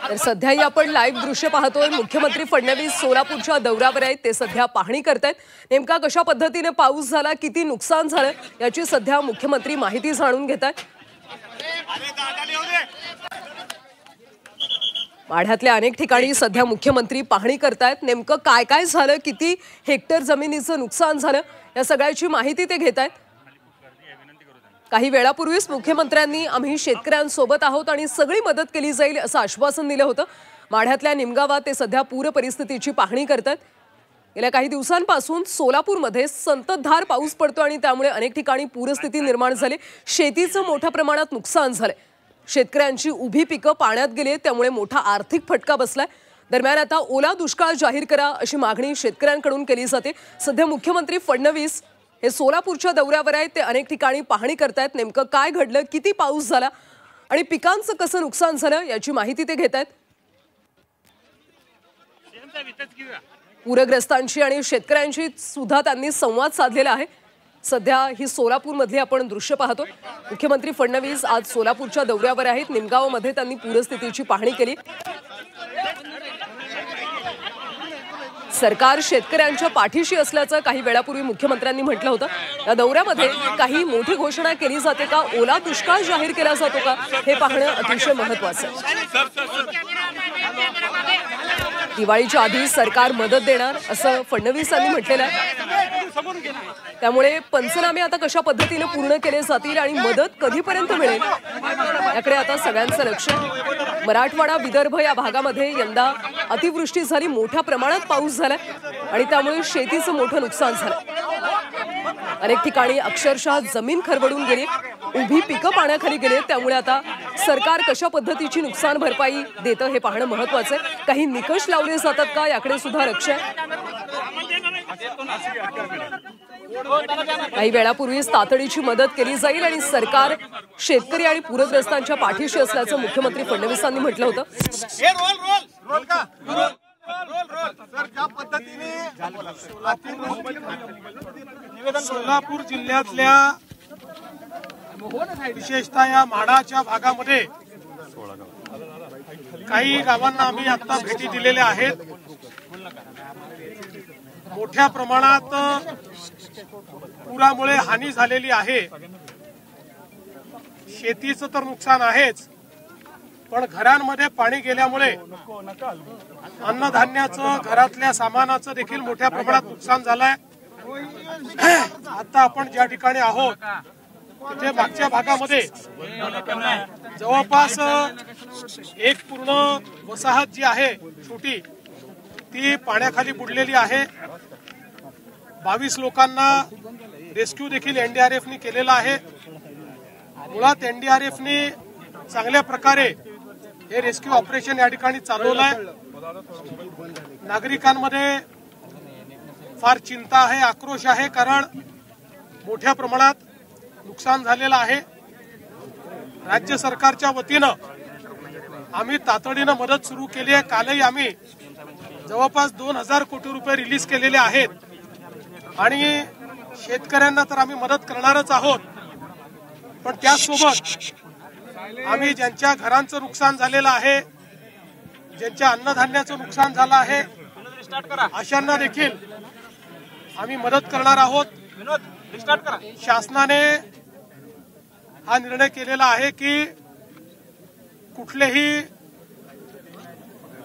तर सध्याही आपण लाईव्ह दृश्य पाहतोय। मुख्यमंत्री फडणवीस सोलापूरच्या दौऱ्यावर आहेत। ते सध्या पाहणी करतायत। नेमका कशा पद्धतीने पाऊस झाला, किती नुकसान झालं याची सध्या मुख्यमंत्री माहिती जाणून घेतात। माढ्यातल्या अनेक ठिकाणी सध्या मुख्यमंत्री पाहणी करतायत। नेमकं काय काय झालं, किती हेक्टर जमिनीचं नुकसान झालं या सगळ्याची माहिती ते घेतायत। काही वेळापूर्वीच मुख्यमंत्र्यांनी आम्ही शेतकऱ्यांसोबत आहोत आणि सगळी मदत केली जाईल असं आश्वासन दिलं होतं। माढ्यातल्या निमगावात ते सध्या पूर परिस्थितीची पाहणी करतात। गेल्या काही दिवसांपासून सोलापूरमध्ये संततधार पाऊस पडतो आणि त्यामुळे अनेक ठिकाणी पूरस्थिती निर्माण झाली। शेतीचं मोठ्या प्रमाणात नुकसान झालंय। शेतकऱ्यांची उभी पिकं पाण्यात गेली, त्यामुळे मोठा आर्थिक फटका बसलाय। दरम्यान आता ओला दुष्काळ जाहीर करा अशी मागणी शेतकऱ्यांकडून केली जाते। सध्या मुख्यमंत्री फडणवीस हे सोलापूरच्या दौऱ्यावर आहेत। ते अनेक ठिकाणी पाहणी करतायत। नेमकं काय घडलं, किती पाऊस झाला आणि पिकांचं कसं नुकसान झालं याची माहिती ते घेतायत। पूरग्रस्तांशी आणि शेतकऱ्यांशी सुद्धा त्यांनी संवाद साधलेला आहे। सध्या ही सोलापूरमधली आपण दृश्य पाहतो। मुख्यमंत्री फडणवीस आज सोलापूरच्या दौऱ्यावर आहेत। निमगावमध्ये त्यांनी पूरस्थितीची पाहणी केली। सरकार शेतकऱ्यांच्या पाठीशी असल्याचं काही वेळापूर्वी मुख्यमंत्र्यांनी म्हटलं होतं। या दौऱ्यामध्ये काही मोठी घोषणा केली जाते का, ओला दुष्काळ जाहीर केला जातो का, हे पाहणं अतिशय महत्त्वाचं आहे। दिवाळीच्या आधी सरकार मदत देणार असं फडणवीस यांनी म्हटलेलं आहे। त्यामुळे पंचनामे आता कशा पद्धतीने पूर्ण केले जातील आणि मदत कधीपर्यंत मिळेल याकडे आता सगळ्यांचं लक्ष आहे। मराठवाडा, विदर्भ या भागामध्ये यंदा अतिवृष्टी झाली, मोठ्या प्रमाणात पाऊस झालाय आणि त्यामुळे शेतीचं मोठं नुकसान झालं। अनेक ठिकाणी अक्षरशः जमीन खरवडून गेली, उभी पिकं पाण्याखाली गेली। त्यामुळे आता सरकार कशा पद्धतीची नुकसान भरपाई देतं हे पाहणं महत्त्वाचं आहे। काही निकष लावले जातात का याकडे सुद्धा लक्ष आहे। काही वेळापूर्वीच तातडीची मदत केली जाईल आणि सरकार शेतकरी आणि पूरग्रस्तांच्या पाठीशी असल्याचं मुख्यमंत्री फडणवीसांनी म्हटलं होतं। सोलापूर जिल्ह्यातल्या विशेषतः या माढाच्या भागामध्ये काही गावांना आम्ही आता भेटी दिलेल्या आहेत। मोठ्या प्रमाणात पुरामुळे हानी झालेली आहे। शेतीचं तर नुकसान आहेच, पण घरांमध्ये पाणी गेल्यामुळे अन्नधान्याचं, घरातल्या सामानाचं देखील मोठ्या प्रमाणात नुकसान झालंय। आता आपण ज्या ठिकाणी आहोत तिथे मागच्या भागामध्ये जवळपास एक पूर्ण वसाहत जी आहे छोटी, ती पाण्याखाली बुडलेली आहे। 22 लोकांना रेस्क्यू देखील एनडीआरएफने केलेला आहे। मुळात एनडीआरएफने चांगल्या प्रकारे हे रेस्क्यू ऑपरेशन या ठिकाणी चालवलं आहे। नागरिकांमध्ये फार चिंता आहे, आक्रोश आहे, कारण मोठ्या प्रमाणात नुकसान झालेलं आहे। राज्य सरकारच्या वतीनं आम्ही तातडीनं मदत सुरू केली आहे। कालही आम्ही जवळपास 2000 कोटी रुपये रिलीज केलेले आहेत आणि शेतकऱ्यांना तर आम्ही मदत करणारच आहोत, पण त्याचसोबत आम्ही ज्यांच्या घरांचं नुकसान झालेलं आहे, ज्यांच्या अन्नधान्याचं नुकसान झालं आहे, अशांना देखील आम्ही मदत करणार आहोत। शासनाने हा निर्णय केलेला आहे की कुठलेही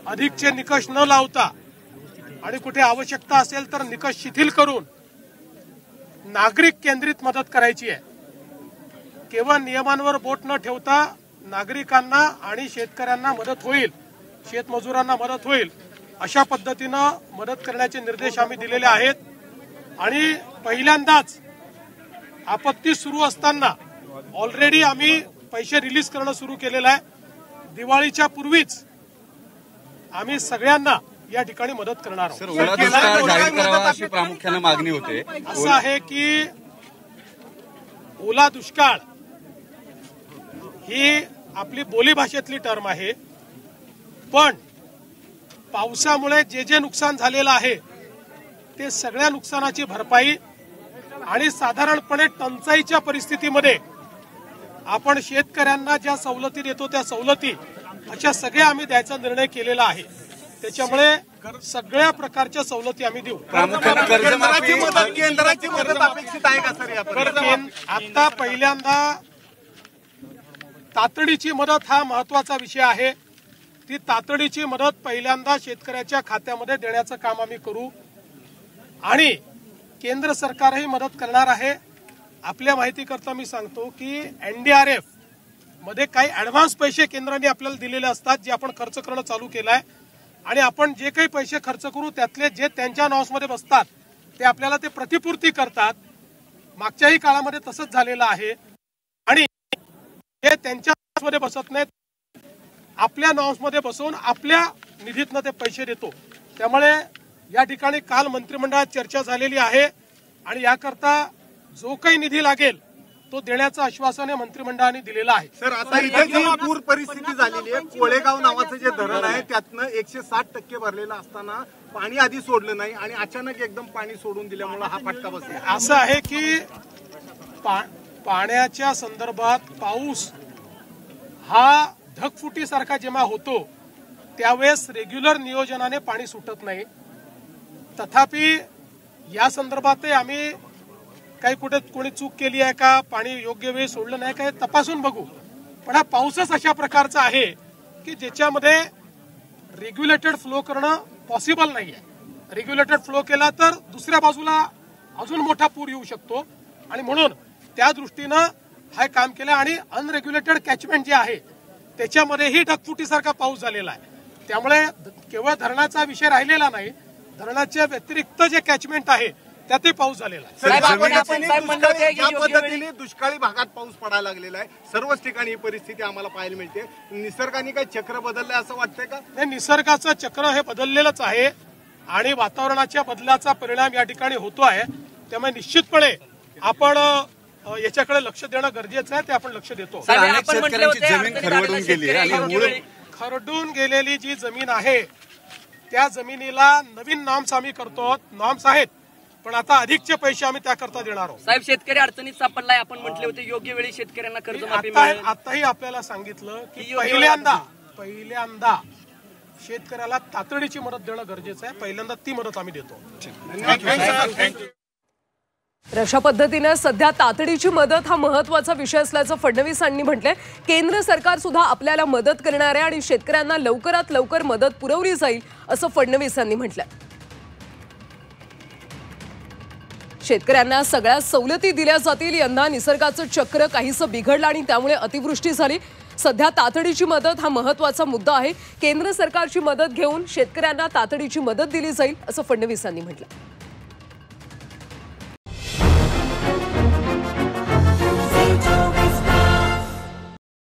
अधिकचे निकष न लावता आणि कुठे आवश्यकता असेल तर निकष शिथिल करून नागरिक केंद्रित मदत करायची आहे। केवळ नियमांवर बोट न ठेवता नागरिकांना आणि शेतकऱ्यांना मदत होईल, शेतमजुरांना मदत होईल अशा पद्धतीनं मदत करण्याचे निर्देश आम्ही दिलेले आहेत। आणि पहिल्यांदाच आपत्ती सुरू असताना ऑलरेडी आम्ही पैसे रिलीज करणं सुरू केलेलं आहे। दिवाळीच्या पूर्वीच आम्ही सगळ्यांना या ठिकाणी मदत करणार आहोत। ओला दुष्काळ जाहीर करावा अशी प्रामुख्याने मागणी होते। असं आहे की ओला दुष्काळ ही आपली बोलीभाषेतली टर्म आहे, पण पावसामुळे जे नुकसान झालेलं आहे ते सगळ्या नुकसानाची भरपाई आणि साधारणपणे टंचाईच्या परिस्थितीमध्ये आपण शेतकऱ्यांना ज्या सवलती देतो त्या सवलती अशा सगळ्या आम्ही द्यायचा निर्णय केलेला आहे. त्याच्यामुळे सगळ्या प्रकारच्या सवलती आम्ही देऊ. प्रामुख्याने कर्जमाफी केंद्राची मदत अपेक्षित आहे का सर यापर्यंत? आता पहिल्यांदा तातडीची मदत हा महत्वाचा विषय आहे. ती तातडीची मदत पहिल्यांदा शेतकऱ्याच्या खात्यामध्ये देण्याचं काम आम्ही करू आणि केंद्र सरकारही मदत करणार आहे. आपल्या माहितीकरता मी सांगतो की NDRF मध्ये काही ऍडव्हान्स पैसे केंद्राने आपल्याला दिलेले असतात जे आपण खर्च करणं चालू केलंय आणि आपण जे काही पैसे खर्च करू त्यातले जे त्यांच्या नावामध्ये बसतात ते आपल्याला ते प्रतिपूर्ती करतात. मागच्याही काळामध्ये तसंच झालेलं आहे आणि हे त्यांच्या नावामध्ये बसत नाहीत, आपल्या नावामध्ये बसवून आपल्या निधीतनं ते पैसे देतो. त्यामुळे या ठिकाणी काल मंत्रिमंडळात चर्चा झालेली आहे आणि याकरता जो काही निधी लागेल तो देण्याचं आश्वासन मंत्रिमंडळाने दिलेलं आहे. सर आता इथे जी पूर परिस्थिती झालेली आहे, कोळेगाव नावाचं जे धरण आहे त्यातनं 160% भरलेलं असताना पाणी आधी सोडलं नाही आणि अचानक एकदम पाणी सोडून दिल्यामुळे हा फटका बसला. असं आहे की पाण्याच्या संदर्भात पाऊस हा ढगफुटीसारखा जेव्हा होतो त्यावेळेस रेग्युलर नियोजनाने पाणी सुटत नाही. तथापि या संदर्भातही आम्ही काही कुठे कोणी चूक केली आहे का, पाणी योग्य वेळी सोडलं नाही का हे तपासून बघू. पण हा पाऊसच अशा प्रकारचा आहे की ज्याच्यामध्ये रेग्युलेटेड फ्लो करणं पॉसिबल नाहीये. रेग्युलेटेड फ्लो केला तर दुसऱ्या बाजूला अजून मोठा पूर येऊ शकतो आणि म्हणून त्या दृष्टीनं हे काम केलं आणि अनरेग्युलेटेड कॅचमेंट जे आहे त्याच्यामध्येही ढगफुटीसारखा पाऊस झालेला आहे. त्यामुळे केवळ धरणाचा विषय राहिलेला नाही, धरणाच्या व्यतिरिक्त जे कॅचमेंट आहे त्यातही पाऊस झालेला आहे. ज्या पद्धतीने दुष्काळी भागात पाऊस पडायला लागलेला आहे सर्वच ठिकाणी ही परिस्थिती आम्हाला पाहायला मिळते. निसर्गाने काही चक्र बदललंय असं वाटतंय का? नाही, निसर्गाचं चक्र हे बदललेलंच आहे आणि वातावरणाच्या बदलाचा परिणाम या ठिकाणी होतो आहे. त्यामुळे निश्चितपणे आपण याच्याकडे लक्ष देणं गरजेचं आहे, ते आपण लक्ष देतो. अनेक शेतकऱ्यांची जमीन खरवडून गेली आहे आणि मूळ खरडून गेलेली जी जमीन आहे त्या जमिनीला नवीन नॉर्म्स आम्ही करतो. नॉर्म्स आहेत पण आता अधिकचे पैसे आम्ही त्याकरता देणार आहोत. साहेब शेतकरी अडचणीत सापडलाय, आपण म्हटले होते योग्य वेळी शेतकऱ्यांना कर्जमाफी मिळेल. आताही आपल्याला सांगितलं की पहिल्यांदा शेतकऱ्याला तातडीची मदत देणं गरजेचं आहे. पहिल्यांदा ती मदत आम्ही देतो. अशा पद्धतीने सध्या तातडीची मदत हा महत्त्वाचा विषय असल्याचं फडणवीसांनी म्हटलंय. केंद्र सरकार सुद्धा आपल्याला मदत करणार आहे आणि शेतकऱ्यांना लवकरात लवकर मदत पुरवली जाईल असं फडणवीसांनी म्हटलंय. शेतकऱ्यांना सगळ्या सवलती दिल्या जातील. यंदा निसर्गाचं चक्र काहीसं बिघडलं आणि त्यामुळे अतिवृष्टी झाली. सध्या तातडीची मदत हा महत्त्वाचा मुद्दा आहे. केंद्र सरकारची मदत घेऊन शेतकऱ्यांना तातडीची मदत दिली जाईल असं फडणवीसांनी म्हटलं.